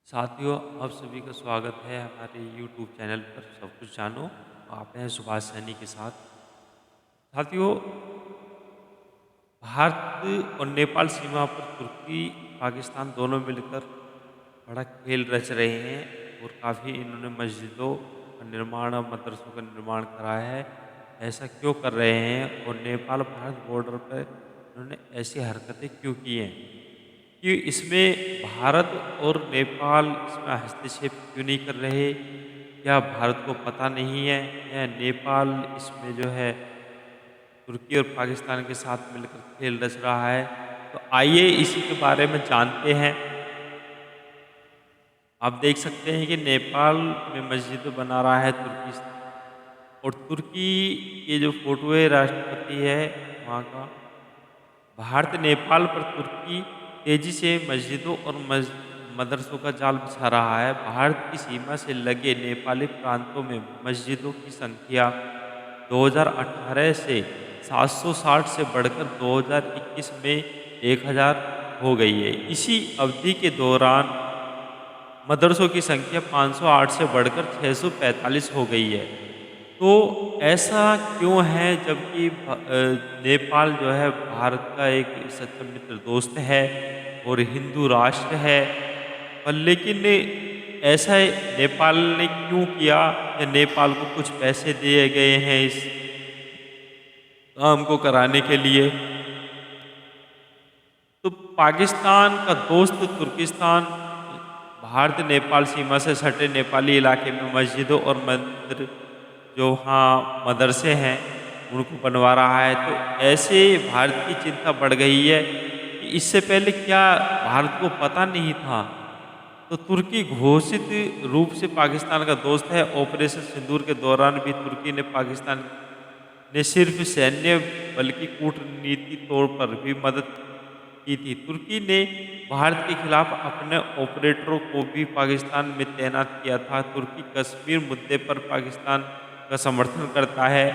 साथियों, आप सभी का स्वागत है हमारे YouTube चैनल पर सब कुछ जानो। आप हैं सुभाष सैनी के साथ। साथियों, भारत और नेपाल सीमा पर तुर्की, पाकिस्तान दोनों मिलकर बड़ा खेल रच रहे हैं और काफ़ी इन्होंने मस्जिदों का निर्माण और मदरसों का निर्माण करा है। ऐसा क्यों कर रहे हैं और नेपाल भारत बॉर्डर पर इन्होंने ऐसी हरकतें क्यों की हैं? कि इसमें भारत और नेपाल इसमें हस्तक्षेप क्यों नहीं कर रहे? क्या भारत को पता नहीं है या नेपाल इसमें जो है तुर्की और पाकिस्तान के साथ मिलकर खेल रच रहा है? तो आइए इसी के बारे में जानते हैं। आप देख सकते हैं कि नेपाल में मस्जिद बना रहा है तुर्की और तुर्की के जो फोटो है राष्ट्रपति है वहाँ का। भारत नेपाल पर तुर्की तेजी से मस्जिदों और मदरसों का जाल बिछा रहा है। भारत की सीमा से लगे नेपाली प्रांतों में मस्जिदों की संख्या 2018 से 760 से बढ़कर 2021 में 1000 हो गई है। इसी अवधि के दौरान मदरसों की संख्या 508 से बढ़कर 645 हो गई है। तो ऐसा क्यों है जबकि नेपाल जो है भारत का एक सच्चा मित्र दोस्त है और हिंदू राष्ट्र है, पर लेकिन ऐसा नेपाल ने क्यों किया या नेपाल को कुछ पैसे दिए गए हैं इस काम को कराने के लिए? तो पाकिस्तान का दोस्त तुर्किस्तान भारत नेपाल सीमा से सटे नेपाली इलाके में मस्जिदों और मंदिर जो वहाँ मदरसे हैं उनको बनवा रहा है। तो ऐसे भारत की चिंता बढ़ गई है कि इससे पहले क्या भारत को पता नहीं था? तो तुर्की घोषित रूप से पाकिस्तान का दोस्त है। ऑपरेशन सिंदूर के दौरान भी तुर्की ने पाकिस्तान ने सिर्फ सैन्य बल्कि कूटनीति तौर पर भी मदद की थी। तुर्की ने भारत के खिलाफ अपने ऑपरेटरों को भी पाकिस्तान में तैनात किया था। तुर्की कश्मीर मुद्दे पर पाकिस्तान का समर्थन करता है।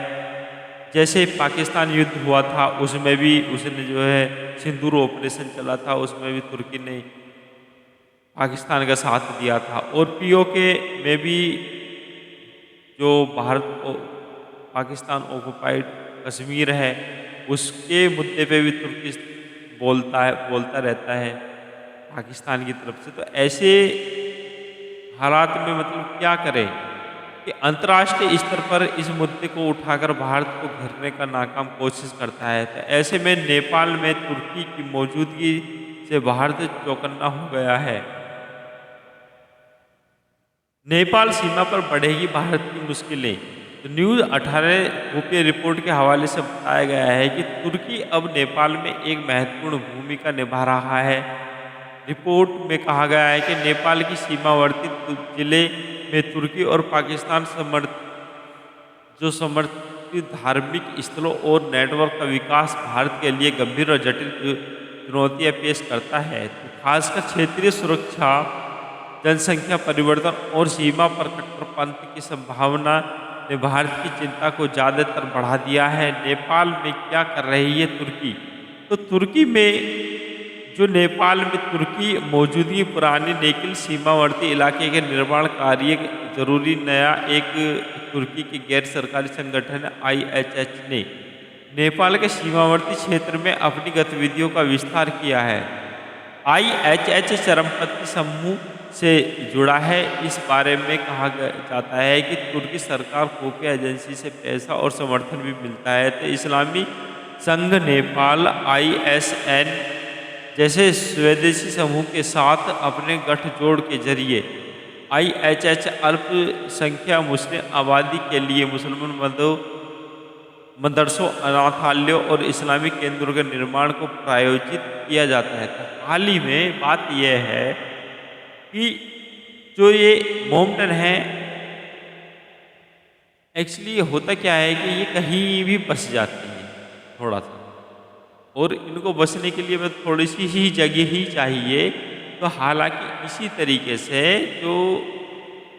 जैसे पाकिस्तान युद्ध हुआ था उसमें भी उसने जो है सिंदूर ऑपरेशन चला था, उसमें भी तुर्की ने पाकिस्तान का साथ दिया था। और पीओके में भी जो भारत पाकिस्तान ऑक्युपाइड कश्मीर है उसके मुद्दे पे भी तुर्की बोलता रहता है पाकिस्तान की तरफ से। तो ऐसे हालात में मतलब क्या करें कि अंतर्राष्ट्रीय स्तर पर इस मुद्दे को उठाकर भारत को घेरने का नाकाम कोशिश करता है। तो ऐसे में नेपाल में तुर्की की मौजूदगी से भारत चौकन्ना हो गया है। नेपाल सीमा पर बढ़ेगी भारत की मुश्किलें। तो न्यूज़ 18 गोप्य रिपोर्ट के हवाले से बताया गया है कि तुर्की अब नेपाल में एक महत्वपूर्ण भूमिका निभा रहा है। रिपोर्ट में कहा गया है कि नेपाल की सीमावर्ती जिले में तुर्की और पाकिस्तान समर्थित धार्मिक स्थलों और नेटवर्क का विकास भारत के लिए गंभीर और जटिल चुनौतियां पेश करता है। तो खासकर क्षेत्रीय सुरक्षा, जनसंख्या परिवर्तन और सीमा पर कट्टरपंथ की संभावना ने भारत की चिंता को ज़्यादातर बढ़ा दिया है। नेपाल में क्या कर रही है तुर्की? तो तुर्की में जो नेपाल में तुर्की मौजूदगी पुरानी नेकिल सीमावर्ती इलाके के निर्माण कार्य जरूरी नया एक तुर्की के गैर सरकारी संगठन IHH ने नेपाल के सीमावर्ती क्षेत्र में अपनी गतिविधियों का विस्तार किया है। IHH चरमपंथी समूह से जुड़ा है। इस बारे में कहा जाता है कि तुर्की सरकार खुफिया एजेंसी से पैसा और समर्थन भी मिलता है। तो इस्लामी संघ नेपाल ISN जैसे स्वदेशी समूह के साथ अपने गठजोड़ के जरिए IHH अल्पसंख्या मुस्लिम आबादी के लिए मुसलमान मदरसों, अनाथालयों और इस्लामिक केंद्रों के निर्माण को प्रायोजित किया जाता है। तो हाल ही में बात यह है कि जो ये मोमडन है, एक्चुअली होता क्या है कि ये कहीं भी बस जाती है थोड़ा सा, और इनको बसने के लिए बस थोड़ी सी ही जगह ही चाहिए। तो हालांकि इसी तरीके से जो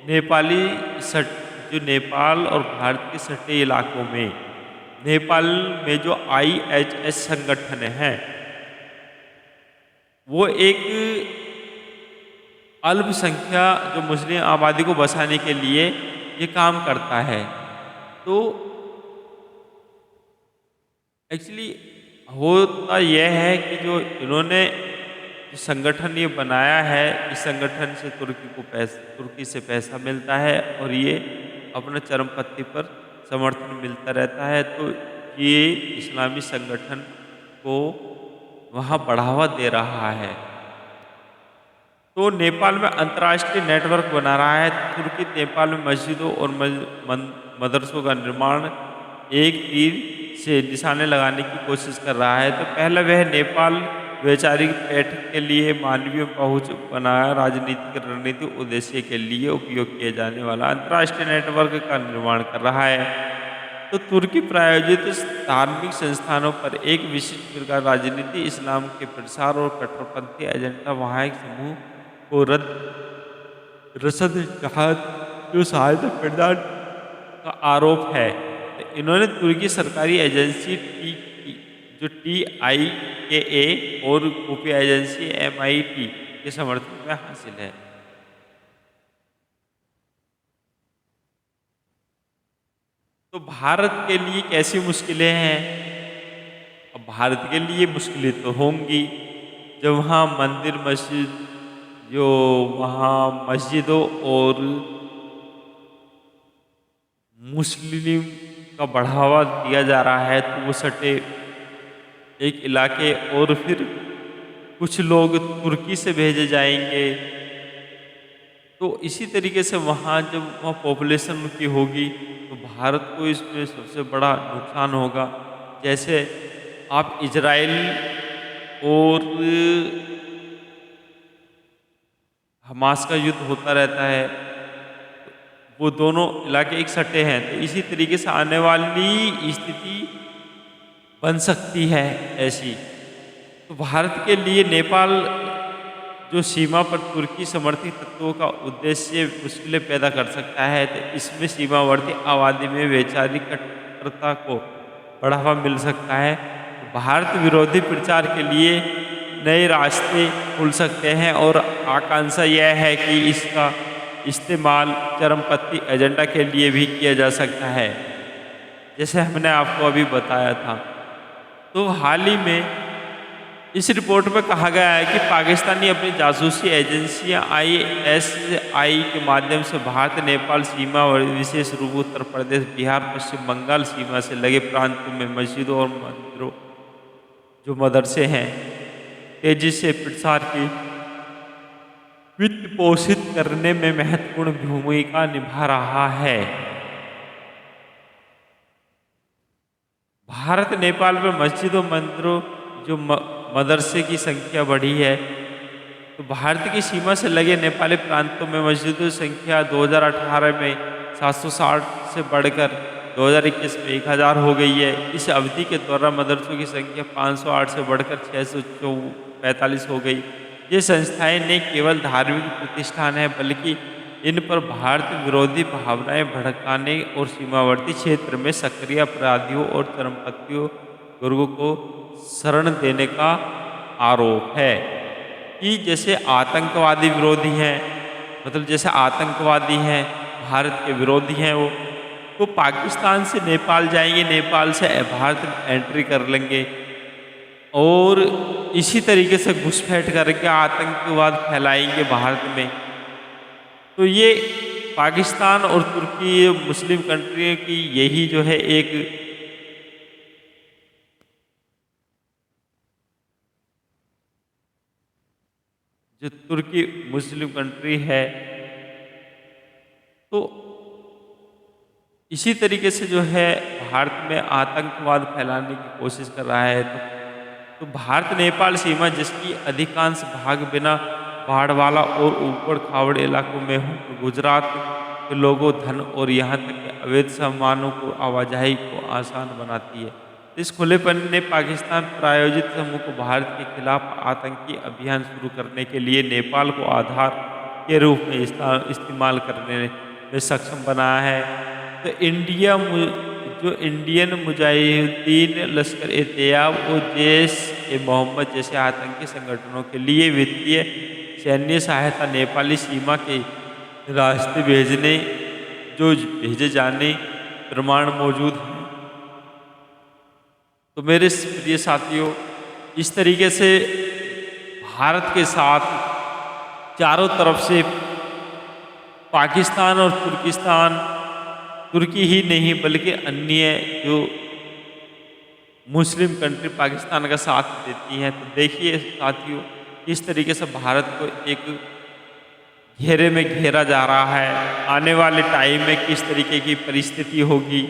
नेपाली सट जो नेपाल और भारत के सटे इलाकों में नेपाल में जो IHH संगठन है वो एक अल्पसंख्या जो मुस्लिम आबादी को बसाने के लिए ये काम करता है। तो एक्चुअली होता यह है कि जो इन्होंने जो संगठन ये बनाया है, इस संगठन से तुर्की से पैसा मिलता है और ये अपना चरमपंथी पर समर्थन मिलता रहता है। तो ये इस्लामी संगठन को वहाँ बढ़ावा दे रहा है। तो नेपाल में अंतर्राष्ट्रीय नेटवर्क बना रहा है। तुर्की नेपाल में मस्जिदों और मदरसों का निर्माण एक तीर से निशाने लगाने की कोशिश कर रहा है। तो पहला वह नेपाल वैचारिक बैठक के लिए मानवीय पहुंच बनाया राजनीतिक रणनीतिक उद्देश्य के लिए उपयोग किए जाने वाला अंतर्राष्ट्रीय नेटवर्क का निर्माण कर रहा है। तो तुर्की प्रायोजित धार्मिक संस्थानों पर एक विशिष्ट प्रकार राजनीति इस्लाम के प्रसार और कट्टरपंथी एजेंडा वहाँ एक समूह को रसद जहाद जो सहायता प्रदान का आरोप है। इन्होंने तुर्की सरकारी एजेंसी जो TIKA और खुफिया एजेंसी MIT के समर्थन में हासिल है। तो भारत के लिए कैसी मुश्किलें हैं? अब भारत के लिए मुश्किलें तो होंगी जब वहाँ मंदिर मस्जिद जो वहाँ मस्जिदों और मुस्लिम का बढ़ावा दिया जा रहा है। तो वो सटे एक इलाके और फिर कुछ लोग तुर्की से भेजे जाएंगे। तो इसी तरीके से वहाँ जब वहाँ पॉपुलेशन उनकी होगी तो भारत को इसमें सबसे बड़ा नुकसान होगा। जैसे आप इजराइल और हमास का युद्ध होता रहता है, वो दोनों इलाके एक सटे हैं। तो इसी तरीके से आने वाली स्थिति बन सकती है ऐसी। तो भारत के लिए नेपाल जो सीमा पर तुर्की समर्थित तत्वों का उद्देश्य मुश्किलें पैदा कर सकता है। तो इसमें सीमावर्ती आबादी में वैचारिक कट्टरता को बढ़ावा मिल सकता है। तो भारत विरोधी प्रचार के लिए नए रास्ते खुल सकते हैं और आकांक्षा यह है कि इसका इस्तेमाल चरमपंथी एजेंडा के लिए भी किया जा सकता है, जैसे हमने आपको अभी बताया था। तो हाल ही में इस रिपोर्ट में कहा गया है कि पाकिस्तानी अपनी जासूसी एजेंसियां ISI के माध्यम से भारत नेपाल सीमा और विशेष रूप उत्तर प्रदेश बिहार पश्चिम बंगाल सीमा से लगे प्रांतों में मस्जिदों और मंदिरों जो मदरसे हैं तेजी से प्रसार की वित्त पोषित करने में महत्वपूर्ण भूमिका निभा रहा है। भारत नेपाल में मस्जिदों मंदिरों जो मदरसे की संख्या बढ़ी है। तो भारत की सीमा से लगे नेपाली प्रांतों में मस्जिदों की संख्या 2018 में 760 से बढ़कर 2021 में 1000 हो गई है। इस अवधि के दौरान मदरसों की संख्या 508 से बढ़कर 645 हो गई। ये संस्थाएं न केवल धार्मिक प्रतिष्ठान है बल्कि इन पर भारत विरोधी भावनाएं भड़काने और सीमावर्ती क्षेत्र में सक्रिय अपराधियों और चरमपंथियों वर्गों को शरण देने का आरोप है। कि जैसे आतंकवादी विरोधी हैं, मतलब जैसे आतंकवादी हैं भारत के विरोधी हैं, वो पाकिस्तान से नेपाल जाएंगे, नेपाल से भारत में एंट्री कर लेंगे और इसी तरीके से घुसपैठ करके आतंकवाद फैलाएंगे भारत में। तो ये पाकिस्तान और तुर्की मुस्लिम कंट्री की यही जो है एक जो तुर्की मुस्लिम कंट्री है, तो इसी तरीके से जो है भारत में आतंकवाद फैलाने की कोशिश कर रहा है। तो भारत नेपाल सीमा जिसकी अधिकांश भाग बिना बाढ़ वाला और ऊबड़ खाबड़ इलाकों में हो, गुजरात के लोगों धन और यहाँ तक के अवैध सामानों को आवाजाही को आसान बनाती है। इस खुलेपन ने पाकिस्तान प्रायोजित समूह को भारत के खिलाफ आतंकी अभियान शुरू करने के लिए नेपाल को आधार के रूप में इस्तेमाल करने में सक्षम बनाया है। तो इंडियन मुजाहिदीन लश्कर-ए-तैयबा और जैश-ए-मोहम्मद जैसे आतंकी संगठनों के लिए वित्तीय सैन्य सहायता नेपाली सीमा के रास्ते भेजे जाने प्रमाण मौजूद हैं। तो मेरे प्रिय साथियों, इस तरीके से भारत के साथ चारों तरफ से पाकिस्तान और तुर्की ही नहीं बल्कि अन्य जो मुस्लिम कंट्री पाकिस्तान का साथ देती हैं। तो देखिए साथियों, किस तरीके से भारत को एक घेरे में घेरा जा रहा है। आने वाले टाइम में किस तरीके की परिस्थिति होगी,